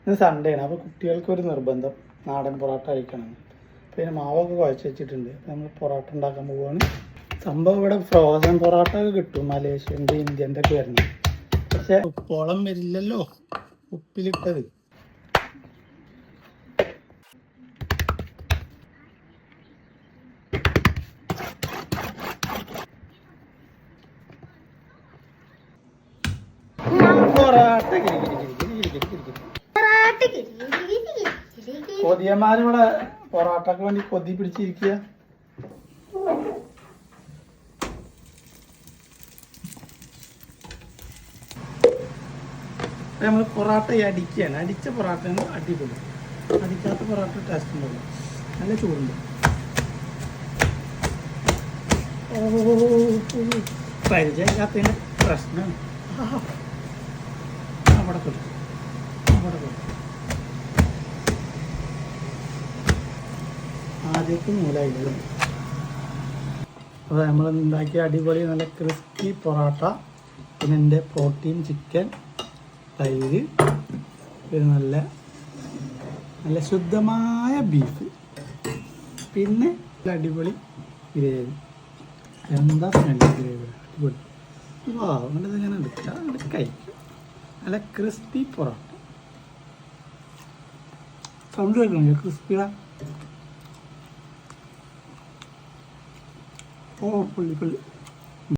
ഇന്ന് സൺഡേ ആണ്. അപ്പോൾ കുട്ടികൾക്കൊരു നിർബന്ധം നാടൻ പൊറോട്ട കഴിക്കണം. പിന്നെ മാവൊക്കെ കുഴച്ച് വെച്ചിട്ടുണ്ട്. നമ്മൾ പൊറോട്ട ഉണ്ടാക്കാൻ പോവുകയാണ്. സംഭവം ഇവിടെ ഫ്രോസൺ പൊറോട്ട ഒക്കെ കിട്ടും, മലേഷ്യൻ്റെ ഇന്ത്യൻ്റെ ഒക്കെ വരുന്നത്. പക്ഷെ ഉപ്പോളം വരില്ലല്ലോ ഉപ്പിലിട്ടത്. കൊതിയന്മാരിവിടെ പൊറോട്ടക്ക് വേണ്ടി കൊതി പിടിച്ചിരിക്കുക. നമ്മൾ പൊറോട്ട അടിക്കുകയാണ്. അടിച്ച പൊറോട്ടയാണ് അടിപൊളി. അടിക്കാത്ത പൊറോട്ട ടേസ്റ്റ് ഉണ്ടാവും, നല്ല ചൂടുണ്ട്. പരിചയമില്ലാത്തതിൻ്റെ പ്രശ്നമാണ്. അവിടെ കൊടുക്കും, അവിടെ കൊടുക്കും. ആദ്യത്തെ മൂലായില്ല. അപ്പോൾ നമ്മൾ ഉണ്ടാക്കിയ അടിപൊളി നല്ല ക്രിസ്പി പൊറോട്ട, പിന്നെ എൻ്റെ പ്രോട്ടീൻ ചിക്കൻ, തൈര്, പിന്നെ നല്ല നല്ല ശുദ്ധമായ ബീഫ്, പിന്നെ അടിപൊളി ഗ്രേവി. എന്താ സ്മെല്ല് ഗ്രേവി, അടിപൊളി. വാ, അങ്ങനെ ഇങ്ങനെ എടുക്കുക, അങ്ങനെ കഴിക്കും. നല്ല ക്രിസ്പി പൊറോട്ട. സൗണ്ട് കേൾക്കണോ ക്രിസ്പിയുടെ? ഓ പുള്ളി പുള്ളി.